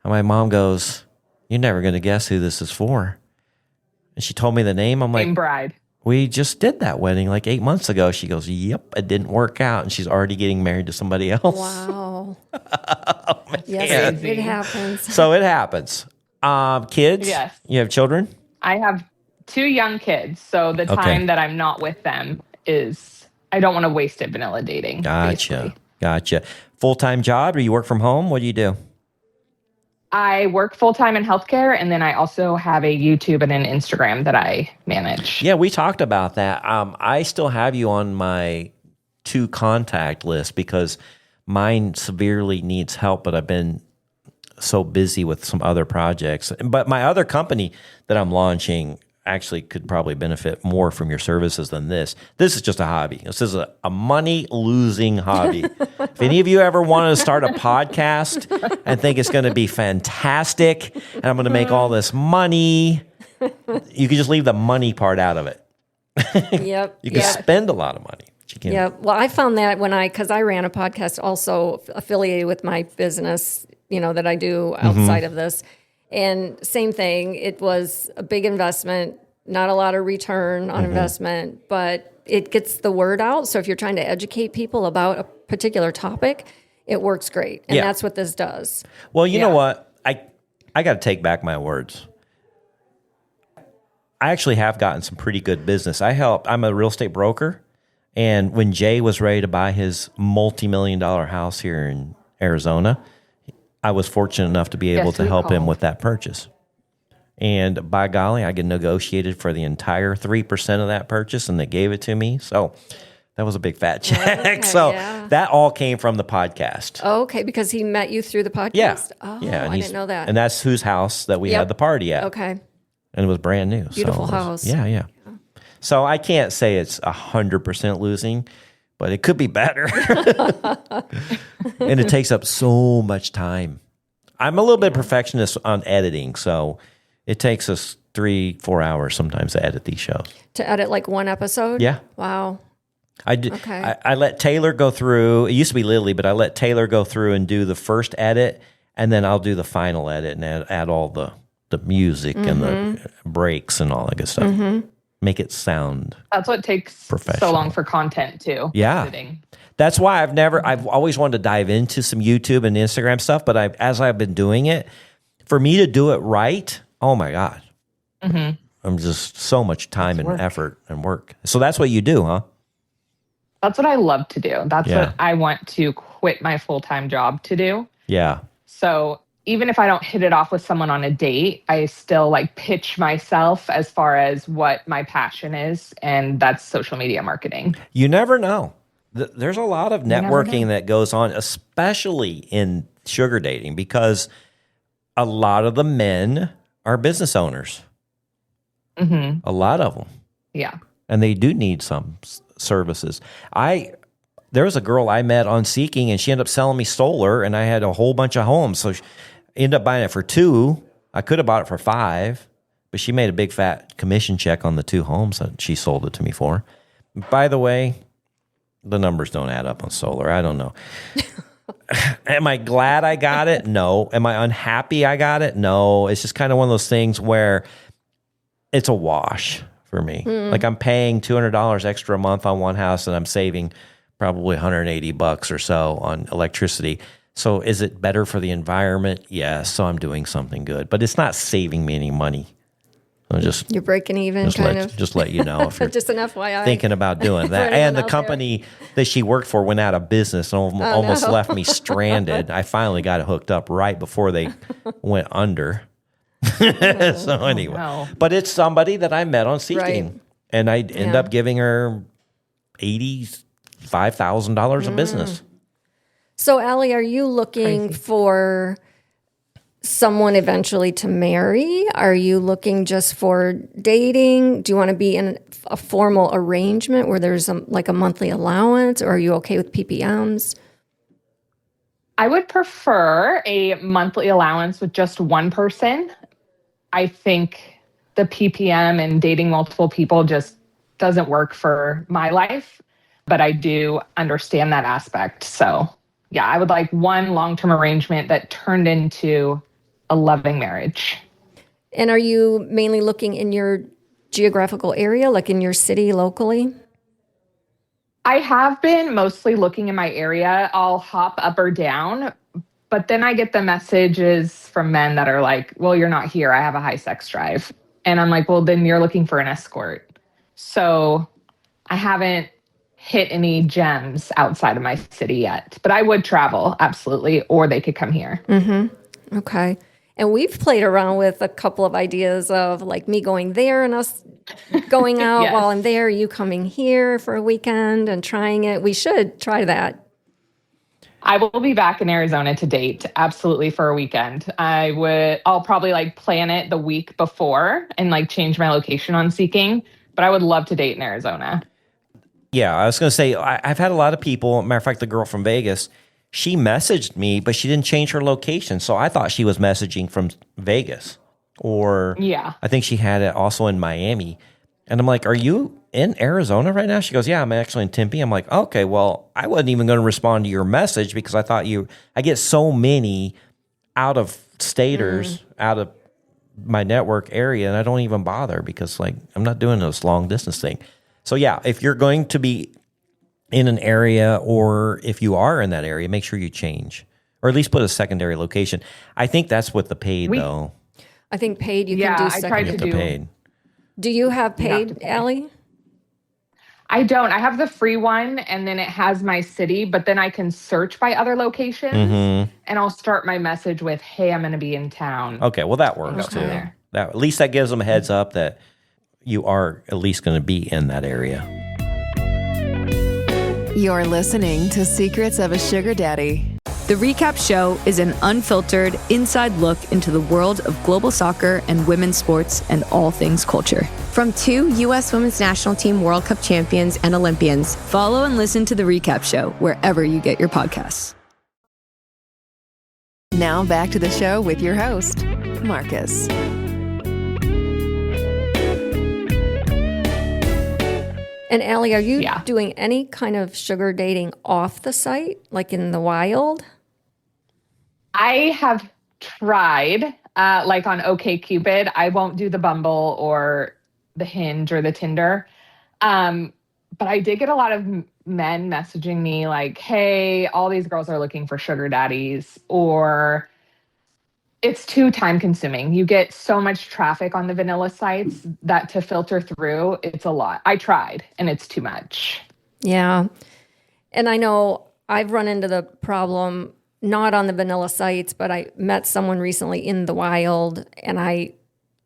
And my mom goes, you're never going to guess who this is for. And she told me the name. I'm like, Same bride. We just did that wedding like 8 months ago. She goes, yep, it didn't work out. And she's already getting married to somebody else. Wow. Oh, yes, it happens. So it happens. Kids? Yes. You have children? I have 2 young kids. So the time that I'm not with them I don't want to waste it vanilla dating. Gotcha. Full-time job or you work from home? What do you do? I work full-time in healthcare, and then I also have a YouTube and an Instagram that I manage. Yeah, we talked about that. I still have you on my to contact list because mine severely needs help, but I've been so busy with some other projects. But my other company that I'm launching actually could probably benefit more from your services than this. This is just a hobby. This is a money-losing hobby. If any of you ever wanted to start a podcast and think it's going to be fantastic and I'm going to make all this money, you can just leave the money part out of it. Yep. You can spend a lot of money. Yeah. Well, I found that because I ran a podcast also affiliated with my business, that I do outside of this. And same thing, it was a big investment, not a lot of return on investment, but it gets the word out. So if you're trying to educate people about a particular topic, it works great. And that's what this does. Well, you know what? I got to take back my words. I actually have gotten some pretty good business. I'm a real estate broker. And when Jay was ready to buy his multi-million-dollar house here in Arizona, I was fortunate enough to be able to help him with that purchase. And by golly, I get negotiated for the entire 3% of that purchase, and they gave it to me. So that was a big fat check. Okay, so that all came from the podcast. Oh, okay, because he met you through the podcast? Yeah. Oh, yeah, I didn't know that. And that's whose house that we had the party at. Okay. And it was brand new. Beautiful house. Yeah. So I can't say it's 100% losing, but it could be better. And it takes up so much time. I'm a little bit perfectionist on editing, so it takes us 3-4 hours sometimes to edit these shows. To edit like one episode? Yeah. Wow. I do. Okay. I let Taylor go through. It used to be Lily, but I let Taylor go through and do the first edit, and then I'll do the final edit and add all the music and the breaks and all that good stuff. make it sound That's what takes so professional. long for content too. Yeah. Editing. That's why I've always wanted to dive into some YouTube and Instagram stuff, but as I've been doing it, for me to do it right, oh my God. I'm just so much time and effort and work. So that's what you do, huh? That's what I love to do. That's what I want to quit my full-time job to do. Yeah. So even if I don't hit it off with someone on a date, I still like pitch myself as far as what my passion is. And that's social media marketing. You never know. There's a lot of networking that goes on, especially in sugar dating, because a lot of the men are business owners. A lot of them. Yeah. And they do need some services. There was a girl I met on Seeking, and she ended up selling me solar, and I had a whole bunch of homes. So she ended up buying it for 2. I could have bought it for 5, but she made a big fat commission check on the 2 homes that she sold it to me for. By the way, the numbers don't add up on solar. I don't know. Am I glad I got it? No. Am I unhappy I got it? No. It's just kind of one of those things where it's a wash for me. Like I'm paying $200 extra a month on one house, and I'm saving probably $180 or so on electricity. So is it better for the environment? Yes. So I'm doing something good, but it's not saving me any money. You're breaking even, just let you know if you're just an FYI thinking about doing that. And the company that she worked for went out of business and almost left me stranded. I finally got it hooked up right before they went under. So anyway, but it's somebody that I met on Seeking, and I end up giving her $85,000 of business. So, Allie, are you looking for someone eventually to marry? Are you looking just for dating? Do you want to be in a formal arrangement where there's like a monthly allowance, or are you okay with PPMs? I would prefer a monthly allowance with just one person. I think the PPM and dating multiple people just doesn't work for my life, but I do understand that aspect. So yeah, I would like one long-term arrangement that turned into a loving marriage. And are you mainly looking in your geographical area, like in your city locally? I have been mostly looking in my area. I'll hop up or down, but then I get the messages from men that are like, well, you're not here. I have a high sex drive. And I'm like, well, then you're looking for an escort. So I haven't hit any gems outside of my city yet, but I would travel, absolutely, or they could come here. Okay. And we've played around with a couple of ideas of like me going there and us going out while I'm there, you coming here for a weekend and trying it. We should try that. I will be back in Arizona to date, absolutely, for a weekend. I'll probably like plan it the week before and like change my location on Seeking, but I would love to date in Arizona. Yeah, I was going to say, I've had a lot of people, matter of fact, the girl from Vegas, she messaged me, but she didn't change her location. So I thought she was messaging from Vegas, or I think she had it also in Miami. And I'm like, are you in Arizona right now? She goes, yeah, I'm actually in Tempe. I'm like, okay, well, I wasn't even going to respond to your message because I thought I get so many out of staters out of my network area, and I don't even bother because like I'm not doing this long distance thing. So yeah, if you're going to be in an area, or if you are in that area, make sure you change, or at least put a secondary location. I think that's with the paid though. I think paid you can do I tried to do paid. Do you have paid, Allie? I don't. I have the free one, and then it has my city, but then I can search by other locations, and I'll start my message with, hey, I'm going to be in town. Okay, well, that works too. At least that gives them a heads up that you are at least going to be in that area. You're listening to Secrets of a Sugar Daddy. The Recap Show is an unfiltered, inside look into the world of global soccer and women's sports and all things culture. From 2 U.S. Women's National Team World Cup champions and Olympians. Follow and listen to The Recap Show wherever you get your podcasts. Now back to the show with your host, Marcus. And Allie, are you doing any kind of sugar dating off the site, like in the wild? I have tried, like on OkCupid. I won't do the Bumble or the Hinge or the Tinder. But I did get a lot of men messaging me like, hey, all these girls are looking for sugar daddies, or it's too time consuming. You get so much traffic on the vanilla sites that to filter through, it's a lot. I tried and it's too much. Yeah. And I know I've run into the problem not on the vanilla sites, but I met someone recently in the wild and I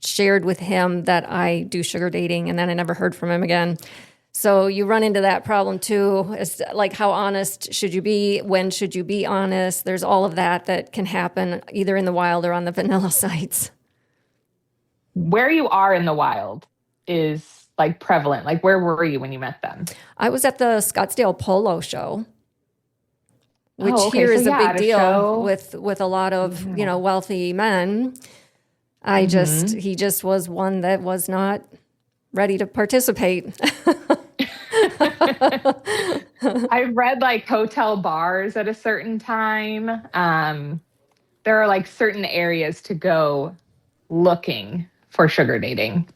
shared with him that I do sugar dating, and then I never heard from him again. So you run into that problem too. It's like, how honest should you be? When should you be honest? There's all of that can happen either in the wild or on the vanilla sites. Where you are in the wild is like prevalent. Like, where were you when you met them? I was at the Scottsdale Polo Show, which Oh, okay. here So, is yeah, a at big a deal show. with a lot of, wealthy men. He just was one that was not ready to participate. I've read like hotel bars at a certain time. There are like certain areas to go looking for sugar dating.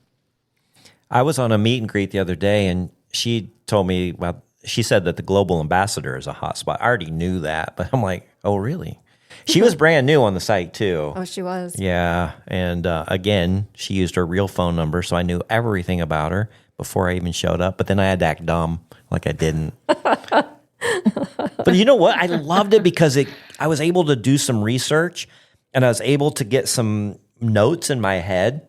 I was on a meet and greet the other day, and she told me about. She said that the global ambassador is a hot spot. I already knew that, but I'm like, oh, really? She was brand new on the site too. Oh, she was. Yeah, and again, she used her real phone number, so I knew everything about her before I even showed up. But then I had to act dumb, like I didn't. But you know what? I loved it because I was able to do some research, and I was able to get some notes in my head,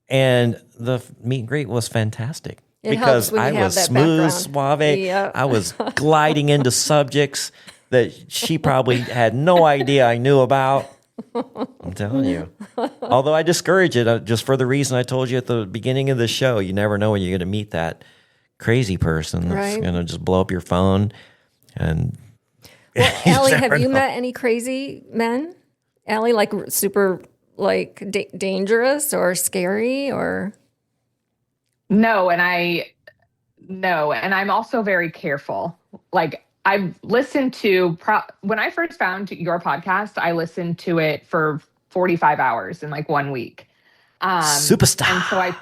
and the meet and greet was fantastic. It because helps when you I have was that smooth, background. suave. Yeah. I was gliding into subjects that she probably had no idea I knew about. I'm telling you. Although I discourage it just for the reason I told you at the beginning of the show. You never know when you're going to meet that crazy person that's Right. going to just blow up your phone. And Well, you Allie, never have you know. met any crazy men? Allie, like super like dangerous or scary or? No, and I'm also very careful. Like, I've listened to when I first found your podcast, I listened to it for 45 hours in like 1 week. Superstar. And so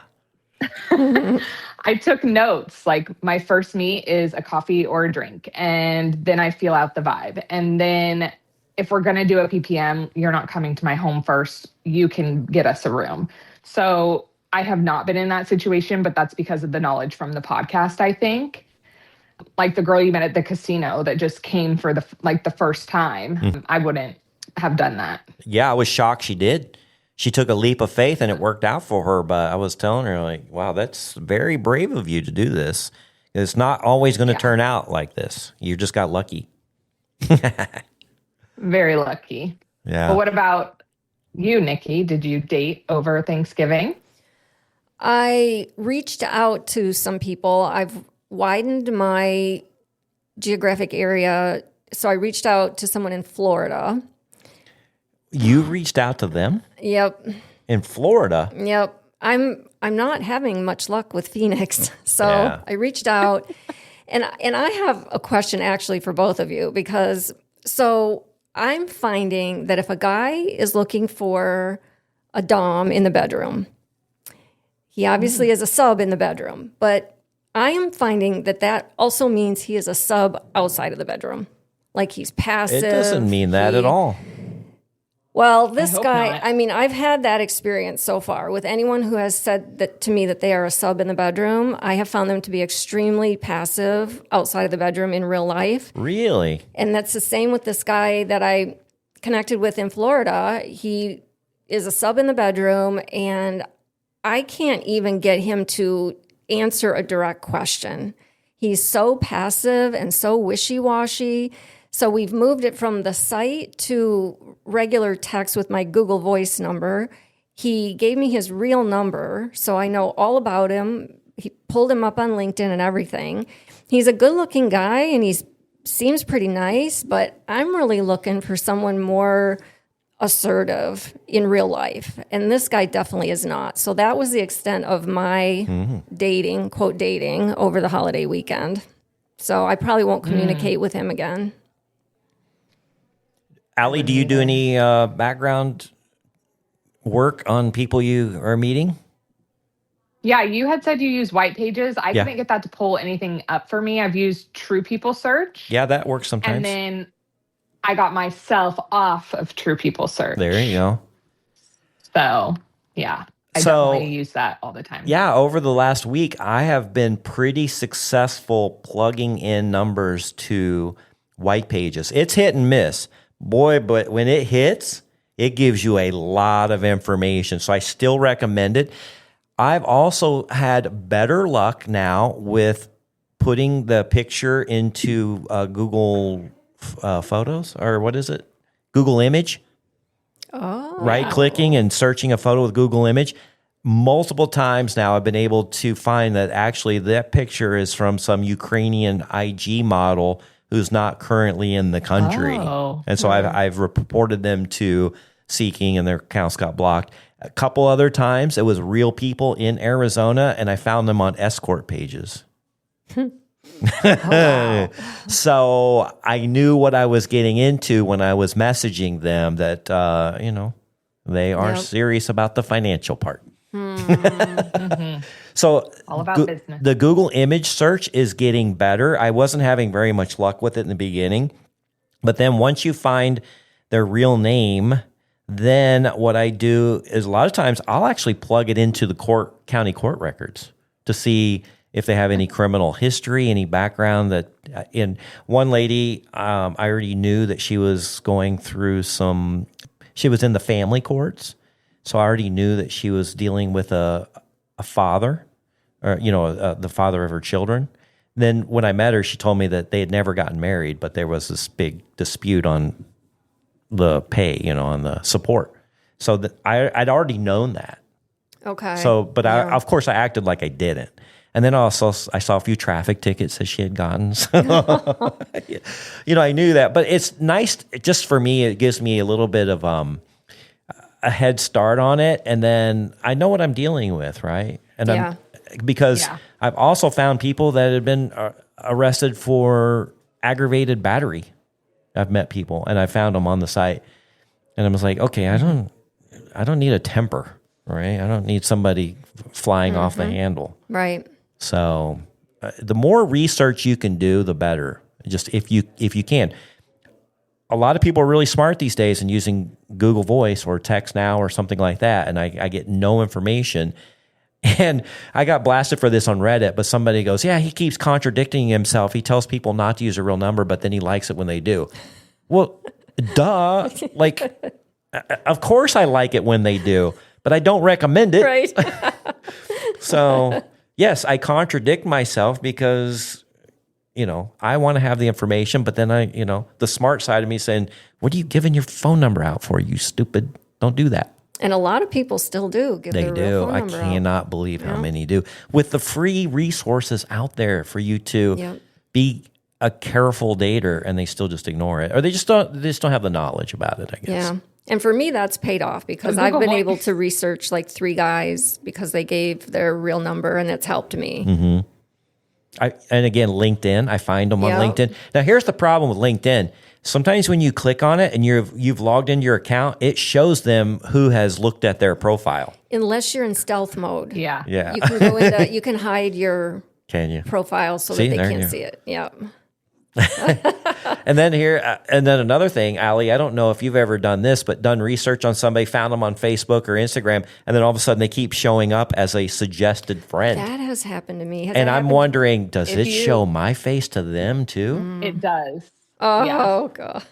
I took notes. Like, my first meet is a coffee or a drink, and then I feel out the vibe. And then if we're going to do a PPM, you're not coming to my home first. You can get us a room. So I have not been in that situation, but that's because of the knowledge from the podcast, I think. Like the girl you met at the casino that just came for the first time, I wouldn't have done that. Yeah, I was shocked she did. She took a leap of faith and it worked out for her. But I was telling her, like, wow, that's very brave of you to do this. It's not always going to turn out like this. You just got lucky. Very lucky. Yeah. But what about you, Nikki? Did you date over Thanksgiving? I reached out to some people. I've widened my geographic area. So I reached out to someone in Florida. You reached out to them Yep. in Florida. Yep. I'm not having much luck with Phoenix. So Yeah. I reached out and I have a question actually for both of you because so I'm finding that if a guy is looking for a dom in the bedroom, he obviously is a sub in the bedroom, but I am finding that also means he is a sub outside of the bedroom. Like he's passive. It doesn't mean that at all. Well, this hope guy, not. I mean, I've had that experience so far with anyone who has said that to me that they are a sub in the bedroom. I have found them to be extremely passive outside of the bedroom in real life. Really? And that's the same with this guy that I connected with in Florida. He is a sub in the bedroom, and I can't even get him to answer a direct question. He's so passive and so wishy-washy. So we've moved it from the site to regular text with my Google Voice number. He gave me his real number, so I know all about him. He pulled him up on LinkedIn and everything. He's a good-looking guy, and he seems pretty nice, but I'm really looking for someone more assertive in real life. And this guy definitely is not. So that was the extent of my dating, quote, dating over the holiday weekend. So I probably won't communicate with him again. Allie, do you do any background work on people you are meeting? Yeah, you had said you use white pages. I Yeah. couldn't get that to pull anything up for me. I've used True People Search. Yeah, that works sometimes. And then I got myself off of True People Search. There you go. So, yeah, I definitely use that all the time. Yeah, over the last week, I have been pretty successful plugging in numbers to white pages. It's hit and miss. Boy, but when it hits, it gives you a lot of information. So I still recommend it. I've also had better luck now with putting the picture into Google Photos, or what is it? Google Image. Oh. Right-clicking and searching a photo with Google Image. Multiple times now I've been able to find that actually that picture is from some Ukrainian IG model who's not currently in the country. Oh. And so I've reported them to Seeking and their accounts got blocked. A couple other times it was real people in Arizona and I found them on escort pages. So I knew what I was getting into when I was messaging them that, they are serious about the financial part. So all about business. The Google image search is getting better. I wasn't having very much luck with it in the beginning, but then once you find their real name, then what I do is a lot of times I'll actually plug it into the county court records to see if they have any criminal history, any background. That in one lady, I already knew that she was going through she was in the family courts. So I already knew that she was dealing with a father, or the father of her children. Then when I met her, she told me that they had never gotten married, but there was this big dispute on the pay, on the support. So that I'd already known that. Okay. So, but of course, I acted like I didn't. And then also I saw a few traffic tickets that she had gotten. So, I knew that. But it's nice, just for me, it gives me a little bit of a head start on it. And then I know what I'm dealing with, right? And because I've also found people that had been arrested for aggravated battery. I've met people and I found them on the site. And I was like, okay, I don't need a temper, right? I don't need somebody flying off the handle. Right. So the more research you can do, the better. Just if you can. A lot of people are really smart these days in using Google Voice or Text Now or something like that, and I get no information. And I got blasted for this on Reddit, but somebody goes, yeah, he keeps contradicting himself. He tells people not to use a real number, but then he likes it when they do. Well, duh. Like, of course I like it when they do, but I don't recommend it. Right. So... yes, I contradict myself because, I want to have the information, but then the smart side of me saying, what are you giving your phone number out for, you stupid? Don't do that. And a lot of people still do give their real phone I number cannot believe how many do. With the free resources out there for you to be a careful dater, and they still just ignore it. Or they just don't have the knowledge about it, I guess. Yeah. And for me, that's paid off because I've been able to research like 3 guys because they gave their real number, and it's helped me. Mm-hmm. And again, LinkedIn, I find them on LinkedIn. Now, here's the problem with LinkedIn. Sometimes when you click on it and you've logged into your account, it shows them who has looked at their profile. Unless you're in stealth mode. Yeah. You can go into, you can hide your profile so that they can't see it. Yeah. And then another thing, Allie, I don't know if you've ever done this, but done research on somebody, found them on Facebook or Instagram, and then all of a sudden they keep showing up as a suggested friend. That has happened to me. And I'm wondering, does it show my face to them too? It does. Oh, God.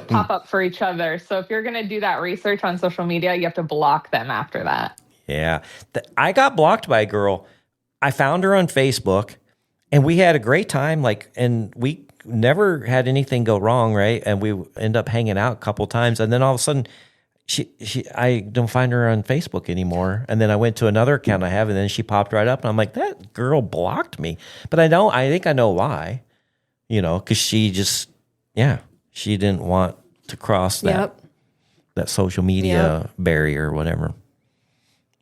Pop up for each other. So if you're going to do that research on social media, you have to block them after that. Yeah. I got blocked by a girl. I found her on Facebook. And we had a great time, and we never had anything go wrong, right? And we end up hanging out a couple times, and then all of a sudden, I don't find her on Facebook anymore. And then I went to another account I have, and then she popped right up, and I'm like, that girl blocked me. But I think I know why, because she just, she didn't want to cross that social media barrier or whatever.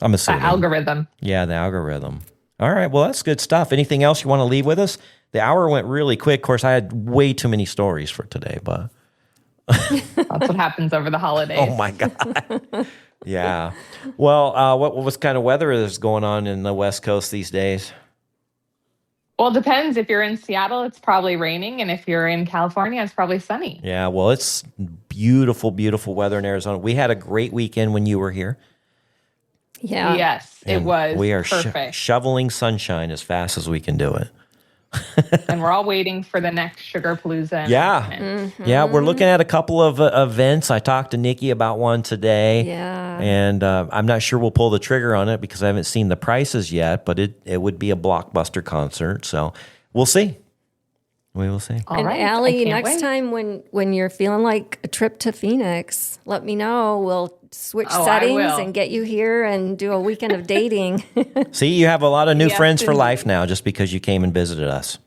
I'm assuming. The algorithm. Yeah, the algorithm. All right, well, that's good stuff. Anything else you want to leave with us? The hour went really quick. Of course, I had way too many stories for today, but That's what happens over the holidays. Oh my God. Yeah. Well, what kind of weather is going on in the West Coast these days? Well, it depends. If you're in Seattle, it's probably raining. And if you're in California, it's probably sunny. Yeah. Well, it's beautiful, beautiful weather in Arizona. We had a great weekend when you were here. Yeah. Yes, it And was we are perfect. shoveling sunshine as fast as we can do it. And we're all waiting for the next Sugar Palooza. Yeah. announcement. Yeah, we're looking at a couple of events. I talked to Nikki about one today. Yeah. And I'm not sure we'll pull the trigger on it because I haven't seen the prices yet, but it would be a blockbuster concert. So we'll see. We will see. All And right, I Allie, can't next wait. time when you're feeling like a trip to Phoenix, let me know. We'll switch Oh, I settings will. and get you here and do a weekend of dating. See, you have a lot of new Yes, friends for indeed. life now just because you came and visited us.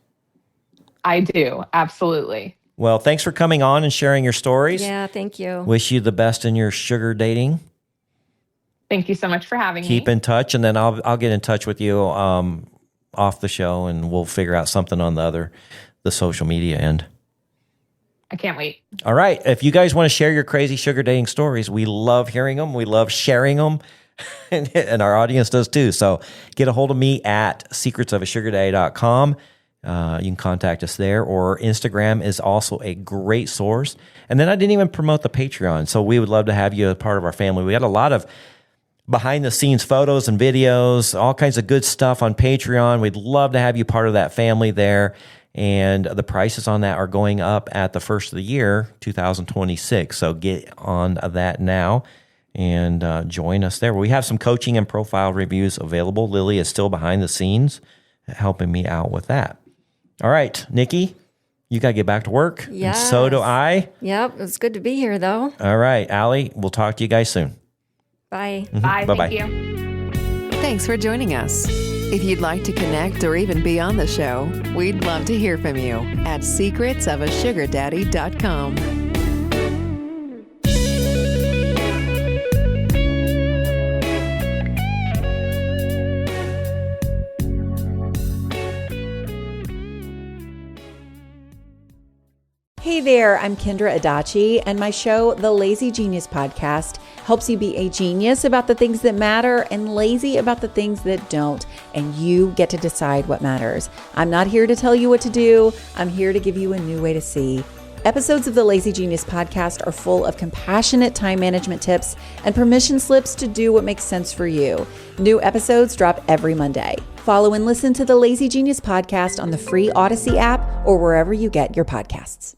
I do. Absolutely. Well, thanks for coming on and sharing your stories. Yeah, thank you. Wish you the best in your sugar dating. Thank you so much for having Keep me. in touch, and then I'll get in touch with you off the show, and we'll figure out something on the social media end. I can't wait. All right. If you guys want to share your crazy sugar dating stories, we love hearing them. We love sharing them. And our audience does too. So get a hold of me at secretsofasugardaddy.com. You can contact us there, or Instagram is also a great source. And then I didn't even promote the Patreon. So we would love to have you a part of our family. We got a lot of behind the scenes photos and videos, all kinds of good stuff on Patreon. We'd love to have you part of that family there. And the prices on that are going up at the first of the year, 2026. So get on that now and join us there. We have some coaching and profile reviews available. Lily is still behind the scenes helping me out with that. All right, Nikki, you got to get back to work. Yes. And so do I. Yep, it was good to be here, though. All right, Allie, we'll talk to you guys soon. Bye. Bye. Bye-bye. Thank you. Thanks for joining us. If you'd like to connect or even be on the show, we'd love to hear from you at secretsofasugardaddy.com. Hey there, I'm Kendra Adachi, and my show, The Lazy Genius Podcast, helps you be a genius about the things that matter and lazy about the things that don't, and you get to decide what matters. I'm not here to tell you what to do. I'm here to give you a new way to see. Episodes of the Lazy Genius Podcast are full of compassionate time management tips and permission slips to do what makes sense for you. New episodes drop every Monday. Follow and listen to the Lazy Genius Podcast on the free Odyssey app or wherever you get your podcasts.